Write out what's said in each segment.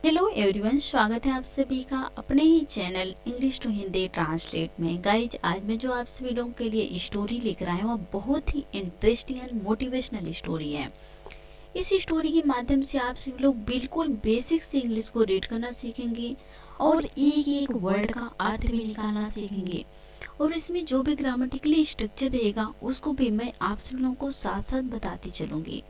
Hello everyone, स्वागत है आप सभी का अपने ही channel English to Hindi translate में। गाइज, आज मैं जो आप सभी लोगों के लिए स्टोरी लेकर आया हूँ वो बहुत ही इंटरेस्टिंग एंड मोटिवेशनल स्टोरी है। इस स्टोरी के माध्यम से आप सभी लोग बिल्कुल बेसिक से इंग्लिश को रीड करना सीखेंगे और एक एक वर्ड का अर्थ भी निकालना सीखेंगे। और इसमें जो भी ग्रामेटिकली स्ट्रक्चर रहेगा उसको भी मैं आप सभी लोगों को साथ साथ बताती चलूंगी।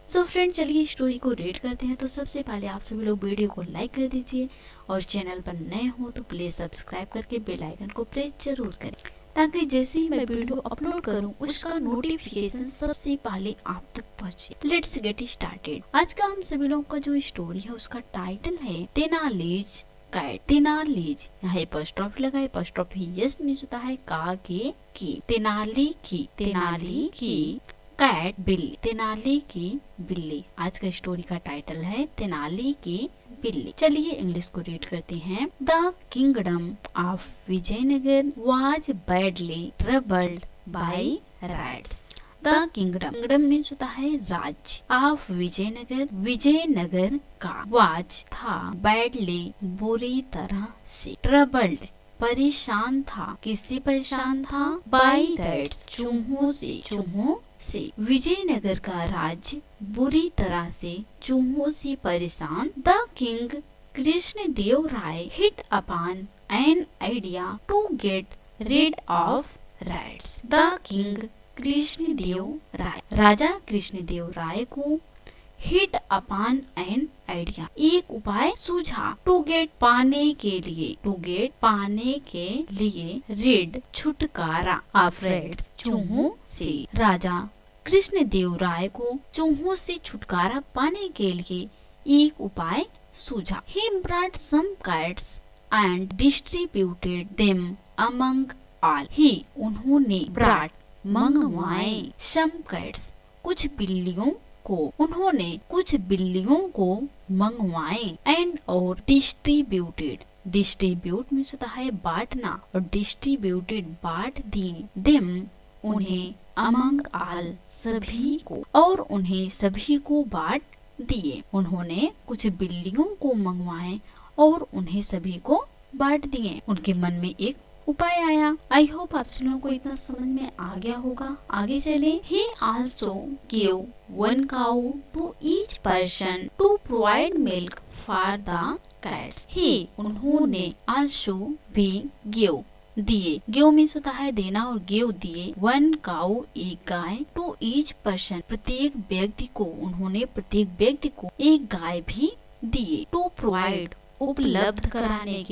सो फ्रेंड, चलिए स्टोरी को रीड करते हैं। तो सबसे पहले आप सभी लोग वीडियो को लाइक कर दीजिए और चैनल पर नए हो तो प्लीज सब्सक्राइब करके बेल आइकन को प्रेस जरूर करें, ताकि जैसे ही मैं वीडियो अपलोड करूं उसका नोटिफिकेशन सबसे पहले आप तक पहुंचे। Let's get started. आज का हम सभी लोगों का जो स्टोरी है उसका टाइटल है तेनालीज कैट। तेनालीज, यहाँ एपोस्ट्रोफी लगा। एपोस्ट्रोफी यस मीन्स होता है का के की। तेनाली की कैट बिल्ली। तेनाली की बिल्ली। आज का स्टोरी का टाइटल है तेनाली की बिल्ली। चलिए इंग्लिश को रीड करते हैं। The kingdom of Vijayanagar was badly troubled by rats. The kingdom means होता है राज्य। ऑफ विजयनगर का। वाज था। बैडली बुरी तरह से। ट्रबल्ड परेशान था। किससे परेशान था? बाय रैट्स चूहों से। विजयनगर का राज्य बुरी तरह से चूहों से परेशान। The king Krishnadeva Raya hit upon an idea to get rid of rats. The king Krishnadeva Raya, राजा कृष्णदेव राय को हिट अपॉन एन आइडिया, एक उपाय सूझा। टू गेट पाने के लिए रीड छुटकारा ऑफ रैट्स चूहों से। राजा कृष्णदेव राय को चूहों से छुटकारा पाने के लिए एक उपाय सूझा। He brought some cats and distributed them among all. He उन्होंने brought मंगवाए some cats कुछ बिल्लियों को, उन्होंने कुछ बिल्लियों को मंगवाए एंड और डिस्ट्रीब्यूट मीन्स होता है बांटना और डिस्ट्रीब्यूटेड बांट दिए। देम उन्हें अमंग आल सभी को, और उन्हें सभी को बांट दिए। उन्होंने कुछ बिल्लियों को मंगवाए और उन्हें सभी को बांट दिए। उनके मन में एक उपाय आया। आई होप आप सभी लोगों को इतना समझ में आ गया होगा। आगे चले। He also gave one cow to each person to provide milk for the cats. He उन्होंने also भी gave दिए। गिव मीन्स होता है देना और गिव दिए। वन काउ एक गाय। टू ईच पर्सन प्रत्येक व्यक्ति को, उन्होंने प्रत्येक व्यक्ति को एक गाय भी दिए। टू प्रोवाइड उपलब्ध कराने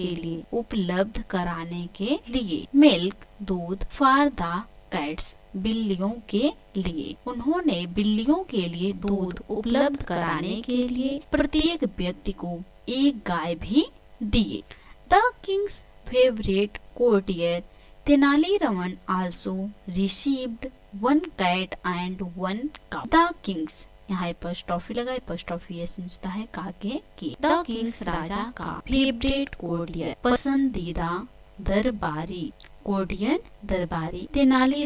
के लिए। मिल्क दूध। फॉर द कैट्स बिल्लियों के लिए, उन्होंने बिल्लियों के लिए दूध उपलब्ध कराने के लिए प्रत्येक व्यक्ति को एक गाय भी दिए। The Kings favourite courtier Tenali Raman also received one cat and one cow. The kings, यहाँ एपोस्ट्रोफी लगा। एपोस्ट्रोफी यस मीन्स होता है काके की। द किंग्स राजा का फेवरेट कोर्टियर पसंदीदा दरबारी। कोर्टियर दरबारी। तेनाली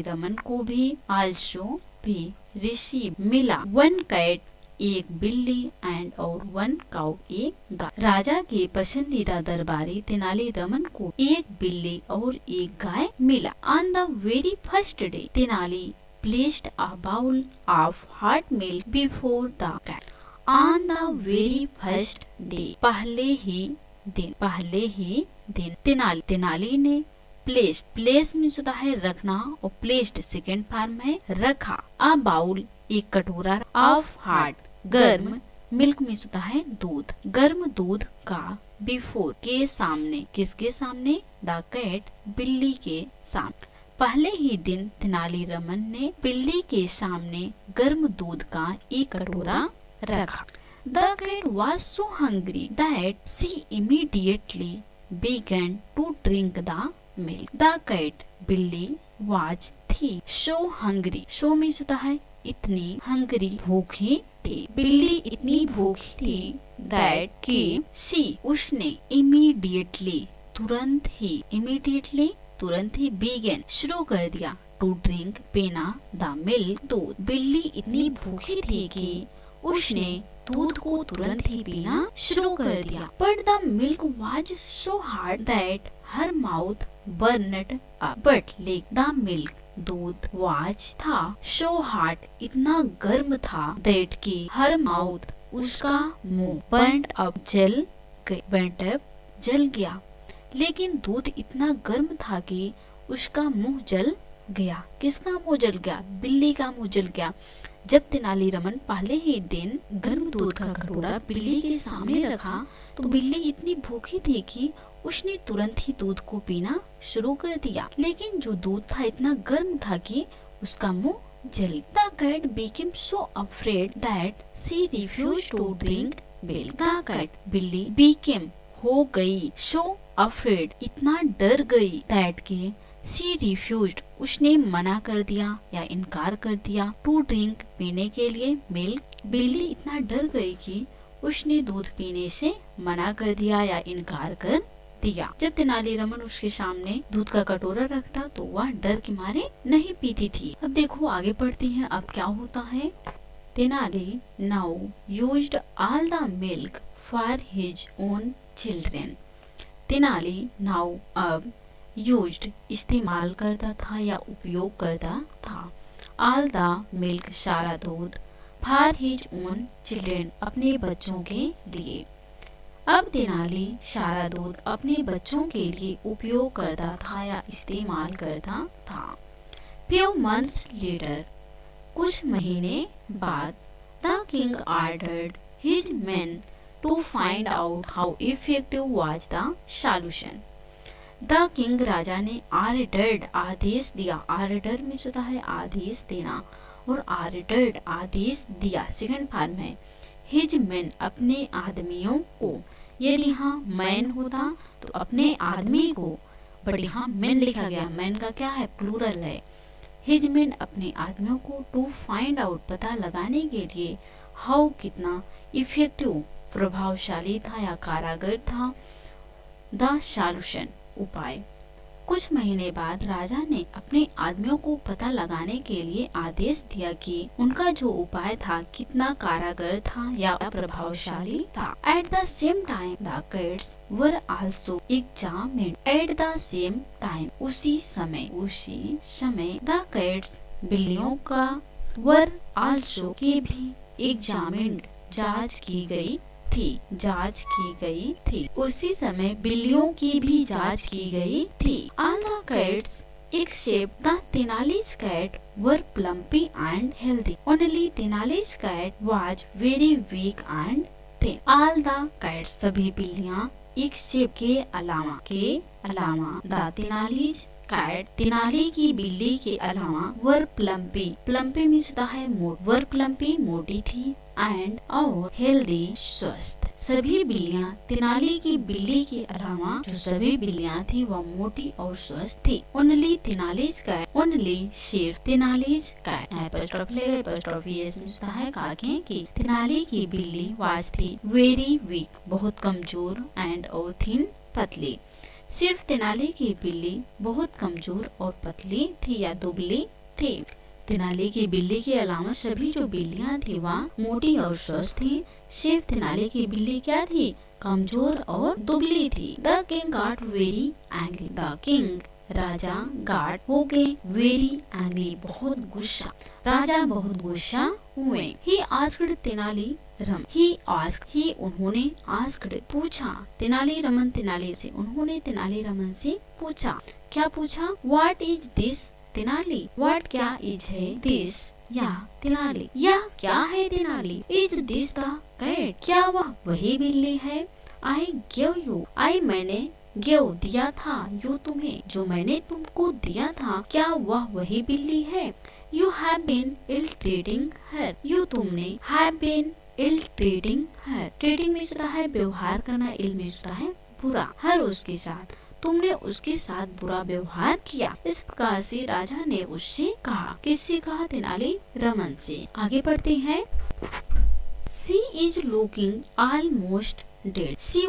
रमन को भी आल्सो भी रिसीव मिला। वन कैट एक बिल्ली एंड और वन काउ एक गाय। राजा के पसंदीदा दरबारी तेनाली रमन को एक बिल्ली और एक गाय मिला। On the very first day Tenali placed a bowl of hot milk before the cat. On the very first day पहले ही दिन तेनाली ने place मीन्स होता है रखना और placed सेकेंड फॉर्म है रखा। a bowl एक कटोरा of hot गर्म, मिल्क मीन्स होता है दूध, गर्म दूध का। बिफोर के सामने, किसके सामने? द कैट बिल्ली के सामने। पहले ही दिन तेनाली रमन ने बिल्ली के सामने गर्म दूध का एक कटोरा रखा। The cat was so hungry that she immediately began to drink the milk. The cat बिल्ली वाज थी सो हंग्री, सो मीन्स होता है इतनी, हंग्री भूखी थी, बिल्ली इतनी भूखी थी दैट कि सी उसने इमीडिएटली तुरंत ही बिगेन शुरू कर दिया टू ड्रिंक पीना द मिल्क दूध। बिल्ली इतनी भूखी थी कि उसने दूध को तुरंत ही पीना शुरू कर दिया। But the milk was so hard that her mouth burned up. But लेकिन द मिल्क दूध वाज था सो हार्ड इतना गर्म था दैट की हर माउथ उसका मुंह बर्नड अप जल गया। लेकिन दूध इतना गर्म था कि उसका मुंह जल गया। किसका मुंह जल गया? बिल्ली का मुंह जल गया। जब तेनालीरामन पहले ही दिन गर्म दूध का कटोरा बिल्ली के सामने रखा तो बिल्ली इतनी भूखी थी कि उसने तुरंत ही दूध को पीना शुरू कर दिया। लेकिन जो दूध था इतना गर्म था कि उसका मुंह जल। The cat became so afraid that she refused to drink milk. The cat बिल्ली became हो गई so afraid इतना डर गई that की she refused उसने मना कर दिया या इनकार कर दिया to drink पीने के लिए milk। बिल्ली इतना डर गई कि उसने दूध पीने से मना कर दिया या इनकार कर दिया। जब तेनालीरामन उसके सामने दूध का कटोरा रखता तो वह डर के मारे नहीं पीती थी। अब देखो आगे पढ़ती हैं, अब क्या होता है। Tenali now used all the milk for his own children. Tenali now अब यूज्ड इस्तेमाल करता था या उपयोग करता था ऑल द मिल्क सारा दूध फॉर हिज ओन चिल्ड्रेन अपने बच्चों के लिए। अब तेनाली सारा दूध अपने बच्चों के लिए उपयोग करता था या इस्तेमाल करता था। फ्यू मंथ्स लेटर कुछ महीने बाद the king ordered his men to find out how effective was the solution. The king राजा ने ऑर्डर्ड आदेश दिया। ऑर्डर में होता है आदेश देना और ऑर्डर्ड आदेश दिया सेकंड फॉर्म है। हिज मैन अपने आदमियों को, यदि यहाँ मैन होता तो अपने आदमी को, बट यहाँ मैन लिखा गया। मैन का क्या है? प्लूरल है। हिज मैन अपने आदमियों को टू फाइंड आउट पता लगाने के लिए हाउ कितना इफेक्टिव प्रभावशाली था या कारागर था द सॉल्यूशन उपाय। कुछ महीने बाद राजा ने अपने आदमियों को पता लगाने के लिए आदेश दिया कि उनका जो उपाय था कितना कारागर था या प्रभावशाली था। At the same time the cats were also examined. At the same time उसी समय द कैट्स बिल्लियों का वर आल्सो के भी एग्जामिन्ड जांच की गई थी। उसी समय बिल्लियों की भी जांच की गई थी। All the cats except the Tenali's cat were plumpy and healthy. Only Tenali's cat was very weak and thin. All the cats सभी बिल्लियाँ except के अलावा the Tenali's कैट तेनाली की बिल्ली के अलावा वर प्लम्पी मीन्स होता है मोट। वर प्लम्पी मोटी थी एंड और हेल्दी स्वस्थ। सभी बिल्लियां तेनाली की बिल्ली के अलावा जो सभी बिल्लियां थी वह मोटी और स्वस्थ थी। ओनली तेनालीज कैट, ओनली सिर्फ तेनालीज कैट एपोस्ट्रोफ लेगा। एपोस्ट्रोफ एस मीन्स होता है काके की तेनाली की बिल्ली वाज थी वेरी वीक बहुत कमजोर एंड और थिन पतली। सिर्फ तेनाली की बिल्ली बहुत कमजोर और पतली थी या दुबली थी। तेनाली की बिल्ली के अलावा सभी जो बिल्लियां थी वह मोटी और स्वस्थ थी। सिर्फ तेनाली की बिल्ली क्या थी? कमजोर और दुबली थी। The king got very angry. The king Raja got हो गए वेरी एंग्री बहुत गुस्सा। राजा बहुत गुस्सा हुए। ही आस्क्ड तेनाली रम। ही उन्होंने आस्क्ड पूछा। तेनालीरामन तेनाली से, उन्होंने तेनालीरामन से पूछा। क्या पूछा? What is this Tenali. What क्या इज है? दिस या तेनाली। यह क्या है Tenali? Is this the cat. क्या वह वही बिल्ली है? I give you. आई मैंने गिव दिया था यू तुम्हें, जो मैंने तुमको दिया था क्या वह वही बिल्ली है? You have been ill treating her. You तुमने have been ill treating her. Treating में होता है व्यवहार करना, इल में होता है बुरा। हर उसके साथ तुमने उसके साथ बुरा व्यवहार किया। इस प्रकार से राजा ने उससे कहा। किससे कहा? तेनालीरामन से। आगे पढ़ते हैं। She is looking almost dead. She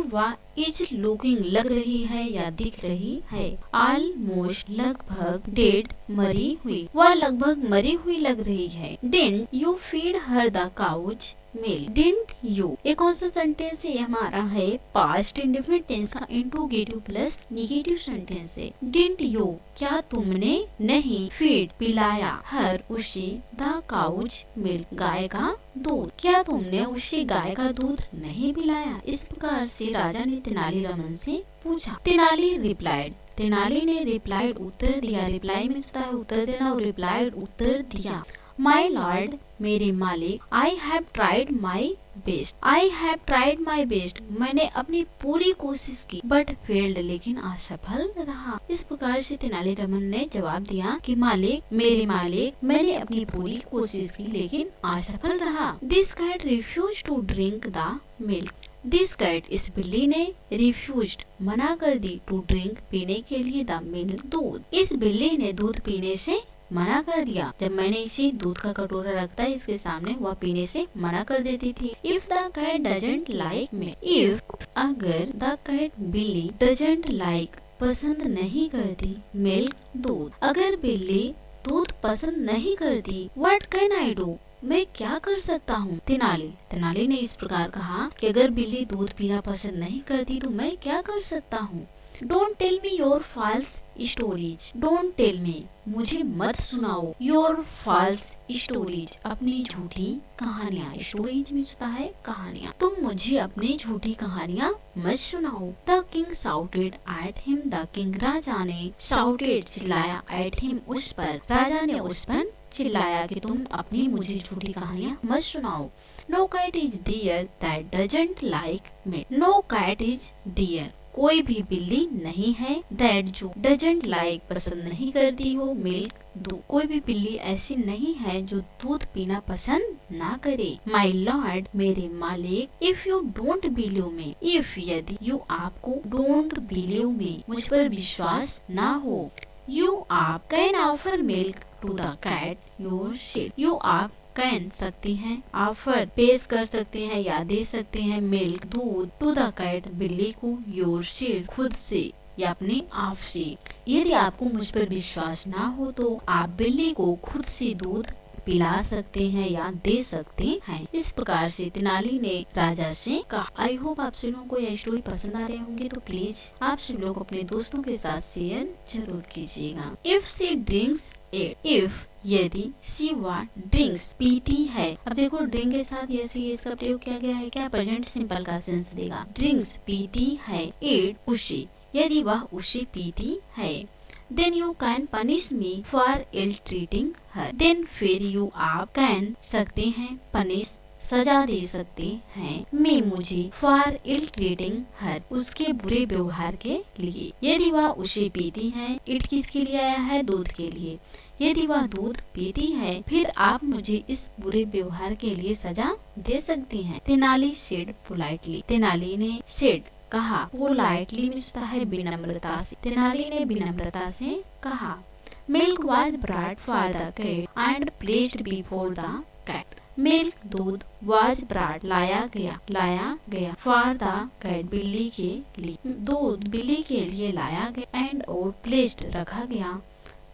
is looking लग रही है या दिख रही है। ऑलमोस्ट लगभग, डेड मरी हुई, वह लगभग मरी हुई लग रही है। Didn't you feed her the couch milk. Didn't you ये कौन सा सेंटेंस है? ये हमारा है पास्ट इंडेफिनिट टेंस का इंट्रोगेटिव प्लस नेगेटिव सेंटेंस है। डिडंट यू क्या तुमने नहीं फीड पिलाया हर उसे द काउच मिल्क गाय का दूध। क्या तुमने उसे गाय का दूध नहीं पिलाया? इस प्रकार से राजा ने तेनालीरामन से पूछा। तेनाली रिप्लाइड तेनाली ने रिप्लाइड उत्तर दिया। रिप्लाई में होता है उत्तर देना और रिप्लाइड उत्तर दिया। माई लॉर्ड मेरे मालिक, I have tried my best. I have tried my best मैंने अपनी पूरी कोशिश की, बट फेल्ड लेकिन असफल रहा। इस प्रकार से तेनालीरामन ने जवाब दिया कि मालिक मेरे मालिक, मैंने अपनी पूरी कोशिश की लेकिन असफल रहा। This cat refuse to drink the milk. This cat इस बिल्ली ने रिफ्यूज्ड मना कर दी टू ड्रिंक पीने के लिए द मिल्क दूध। इस बिल्ली ने दूध पीने से मना कर दिया। जब मैंने इसी दूध का कटोरा रखता है इसके सामने, वह पीने से मना कर देती थी। If the cat doesn't like milk, if अगर द कैट बिल्ली डजंट लाइक पसंद नहीं करती मिल्क दूध, अगर बिल्ली दूध पसंद नहीं करती, व्हाट कैन आई डू मैं क्या कर सकता हूँ? तेनाली ने इस प्रकार कहा कि अगर बिल्ली दूध पीना पसंद नहीं करती तो मैं क्या कर सकता हूँ। Don't tell me your false stories. Don't tell me मुझे मत सुनाओ। योर फॉल्स स्टोरीज अपनी झूठी कहानियाँ। स्टोरीज में होता है कहानियाँ। तुम मुझे अपनी झूठी कहानियाँ मत सुनाओ। The king shouted at him. The king राजा ने साउटेड चिल्लाया एट हिम उस पर। राजा ने उस पर चिल्लाया कि तुम अपनी मुझे झूठी कहानियाँ मत सुनाओ। No cat is there that doesn't like meat. No cat is there कोई भी बिल्ली नहीं है, दैट जो डजंट लाइक पसंद नहीं करती हो, मिल्क दूध कोई भी बिल्ली ऐसी नहीं है जो दूध पीना पसंद ना करे। माई लॉर्ड मेरे मालिक, if you don't believe me, if यदि यू आपको डोंट बिलीव मी मुझ पर विश्वास ना हो, यू आप can offer milk to the cat yourself. You आप कैन सकती हैं, ऑफर पेश कर सकते हैं या दे सकते हैं मिल्क दूध टू द कैट बिल्ली को योर सेल्फ खुद से या अपने आप से। यदि आपको मुझ पर विश्वास ना हो तो आप बिल्ली को खुद से दूध पिला सकते हैं या दे सकते हैं। इस प्रकार से तेनाली ने राजा से कहा। आई होप आप सभी लोगों को यह स्टोरी पसंद आ रहे होंगे, तो प्लीज आप सभी लोग अपने दोस्तों के साथ शेयर जरूर कीजिएगा। If she drinks it, if यदि सी वाट ड्रिंक्स पीती है। अब देखो ड्रिंक के साथ यस इसका प्रयोग किया गया है, क्या प्रेजेंट सिंपल का सेंस देगा। ड्रिंक्स पीती है, इट उसे, यदि वह उसे पीती है। Then you can punish me for ill treating her. Then फिर you आप can सकते हैं, punish सजा दे सकते हैं, मैं मुझे for ill treating her उसके बुरे व्यवहार के लिए। यदि वह उसे पीती है, it किसके लिए आया है? दूध के लिए। यदि वह दूध पीती है, फिर आप मुझे इस बुरे व्यवहार के लिए सजा दे सकती हैं। तेनाली said politely, तेनाली ने said कहा, पोलाइटली मिलता है विनम्रता से। तेनाली ने विनम्रता से कहा। Milk was brought for the cat and placed before the cat. Milk दूध वाज ब्रॉट लाया गया फॉर द कैट बिल्ली के लिए, दूध बिल्ली के लिए लाया गया, एंड और प्लेस्ड रखा गया,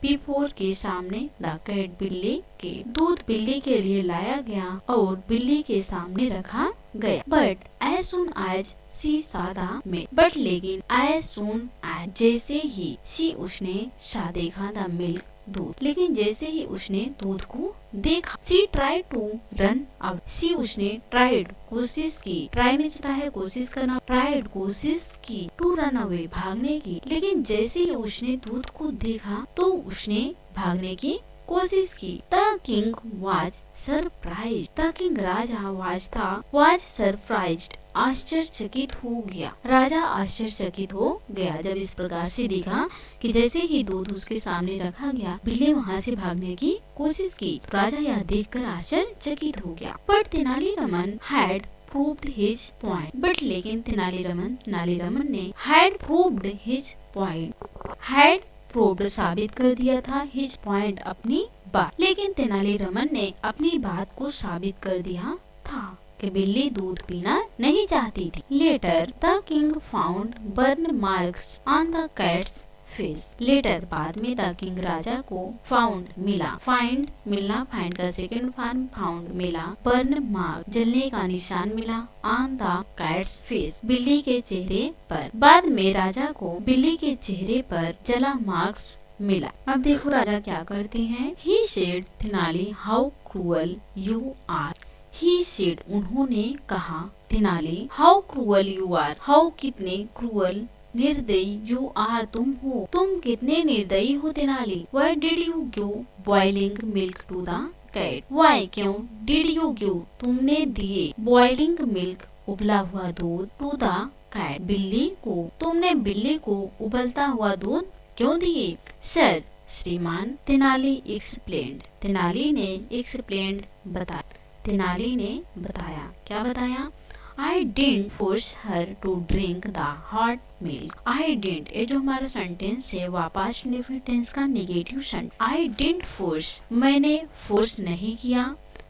बिफोर के सामने, द कैट बिल्ली के, दूध बिल्ली के लिए लाया गया और बिल्ली के सामने रखा गया। बट एज सुन एज सी सादा में, बट लेकिन एज सुन एज जैसे ही, सी उसने सा देखा द मिल्क दूध, लेकिन जैसे ही उसने दूध को देखा, सी ट्राई टू रन अवे, सी उसने ट्राइड कोशिश की, ट्राई में होता है कोशिश करना, ट्राइड कोशिश की, टू रन अवे भागने की, लेकिन जैसे ही उसने दूध को देखा तो उसने भागने की कोशिश की। The king was surprise, the king Raja was surprised आश्चर्यचकित हो गया, राजा आश्चर्यचकित हो गया जब इस प्रकार से देखा कि जैसे ही दूध उसके सामने रखा गया, बिल्ली वहाँ से भागने की कोशिश की, तो राजा यह देखकर आश्चर्यचकित हो गया। But Tenali Raman had proved his point, but लेकिन तेनालीरामन ने had proved his point, had proved साबित कर दिया था, हिज पॉइंट अपनी बात, लेकिन तेनालीरामन ने अपनी बात को साबित कर दिया था। कि बिल्ली दूध पीना नहीं चाहती थी। Later the king found burn marks on the cat's face. Later बाद में द किंग राजा को फाउंड मिला, फाइंड मिलना, फाइंड का सेकंड फॉर्म फाउंड मिला, बर्न मार्क जलने का निशान मिला, ऑन द कैट्स फेस बिल्ली के चेहरे पर। बाद में राजा को बिल्ली के चेहरे पर जला मार्क्स मिला। अब देखो राजा क्या करते हैं। He said Tenali how cruel you are. He said उन्होंने कहा, Tenali how cruel you are, how कितने, क्रूअल निर्दयी, यू आर तुम हो, तुम कितने निर्दयी हो Tenali. Why did you give boiling milk to the cat. Why क्यों, डिड यू गिव तुमने दिए, बॉइलिंग मिल्क उबला हुआ दूध, टू द कैट बिल्ली को, तुमने बिल्ली को उबलता हुआ दूध क्यों दिए। सर श्रीमान, तेनाली एक्सप्लेन्ड, तेनाली ने एक्सप्लेन्ड बताया, तेनाली ने बताया, क्या बताया। I didn't force her to drink the hot milk. I didn't, ये जो हमारा सेंटेंस है वह पास्ट इंडेफिनिट टेंस का negative sentence. I didn't force, मैंने फोर्स नहीं किया,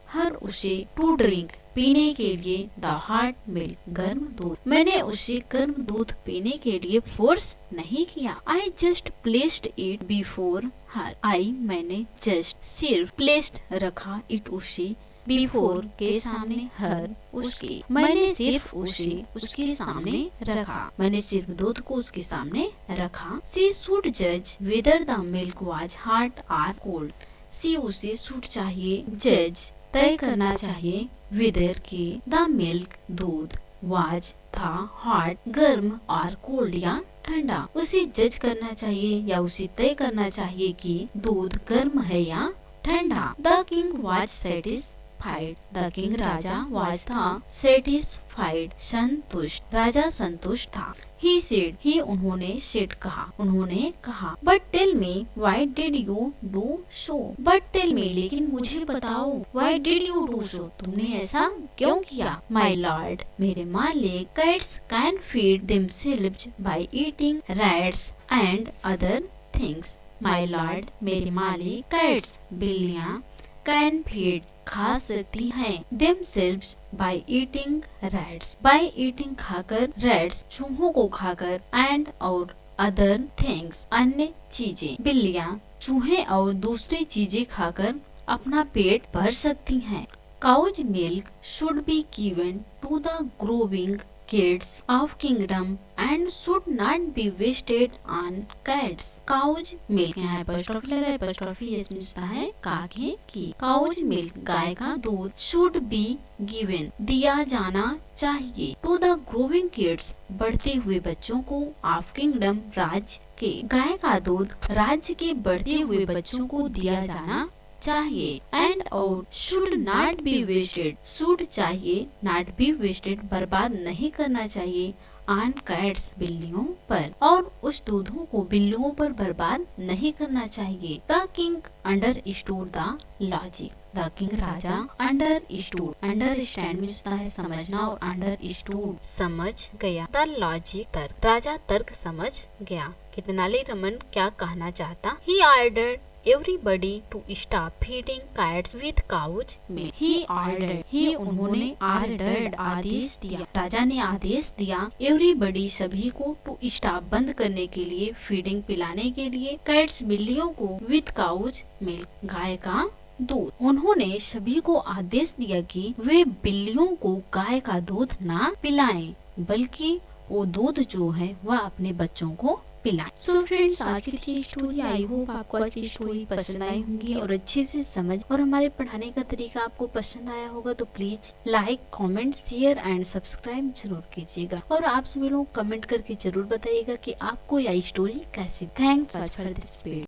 हर उसे टू ड्रिंक पीने के लिए, द हॉट मिल्क गर्म दूध, मैंने उसे गर्म दूध पीने के लिए फोर्स नहीं किया। I just placed it before her. I मैंने just सिर्फ placed रखा, it उसे, बिफोर के सामने, हर उसके, मैंने सिर्फ उसे उसके सामने रखा, मैंने सिर्फ दूध को उसके सामने रखा। सी शुड जज whether the milk was hot और कोल्ड। सी उसे शुड चाहिए, जज तय करना चाहिए, वेदर के, द मिल्क दूध, वाज था, हॉट गर्म, और कोल्ड या ठंडा। उसे जज करना चाहिए या उसे तय करना चाहिए कि दूध गर्म है या ठंडा। The king was satisfied, the king Raja was था, सेटिस्फाइड संतुष्ट, राजा संतुष्ट था। ही सेड, ही उन्होंने, सेड कहा, उन्होंने कहा। But tell me why did you do so. But tell me लेकिन मुझे बताओ, why did you do so तुमने ऐसा क्यों किया। माय लॉर्ड मेरे मालिक, cats can feed themselves by eating rats and other things. My lord मेरे मालिक, कैट्स बिल्लियां, कैन फीड खा सकती हैं, themselves by eating rats, by eating खाकर, rats चूहों को खाकर, and और other things अन्य चीजें, बिल्लियां चूहे और दूसरी चीजें खाकर अपना पेट भर सकती हैं। Cow's milk should be given to the growing kids of kingdom and should not be wasted on cats. Cow's milk, यहाँ एपोस्ट्रोफी लगा, एपोस्ट्रोफी इसमें होता है काके की। Cow's milk गाय का दूध, should be given दिया जाना चाहिए, to the growing kids बढ़ते हुए बच्चों को, of kingdom राज्य के, गाय का दूध राज्य के बढ़ते हुए बच्चों को दिया जाना चाहिए। एंड और should not be wasted, should चाहिए, नॉट बी वेस्टेड बर्बाद नहीं करना चाहिए, ऑन कैट्स बिल्लियों पर, और उस दूधों को बिल्लियों पर बर्बाद नहीं करना चाहिए। The king understood the logic, the king Raja, understood, understand में होता है समझना, और अंडरस्टूड समझ गया, द लॉजिक तर्क, राजा तर्क समझ गया कि तेनाली रामन क्या कहना चाहता। He ordered everybody to stop feeding cats with cow's milk. He ordered, he उन्होंने, ordered आदेश दिया, राजा ने आदेश दिया, everybody सभी को, to stop बंद करने के लिए, feeding पिलाने के लिए, cats बिल्लियों को, with cow's milk गाय का दूध। उन्होंने सभी को आदेश दिया कि वे बिल्लियों को गाय का दूध ना पिलाएं, बल्कि वो दूध जो है वह अपने बच्चों को पिलाएं। सो फ्रेंड्स, आज की थी स्टोरी, आई होप आपको आज की स्टोरी पसंद आई होंगी और अच्छे से समझ और हमारे पढ़ाने का तरीका आपको पसंद आया होगा। तो please like, comment, share and subscribe जरूर कीजिएगा, और आप सभी लोग कमेंट करके जरूर बताइएगा कि आपको यह स्टोरी कैसी। Thanks for this video.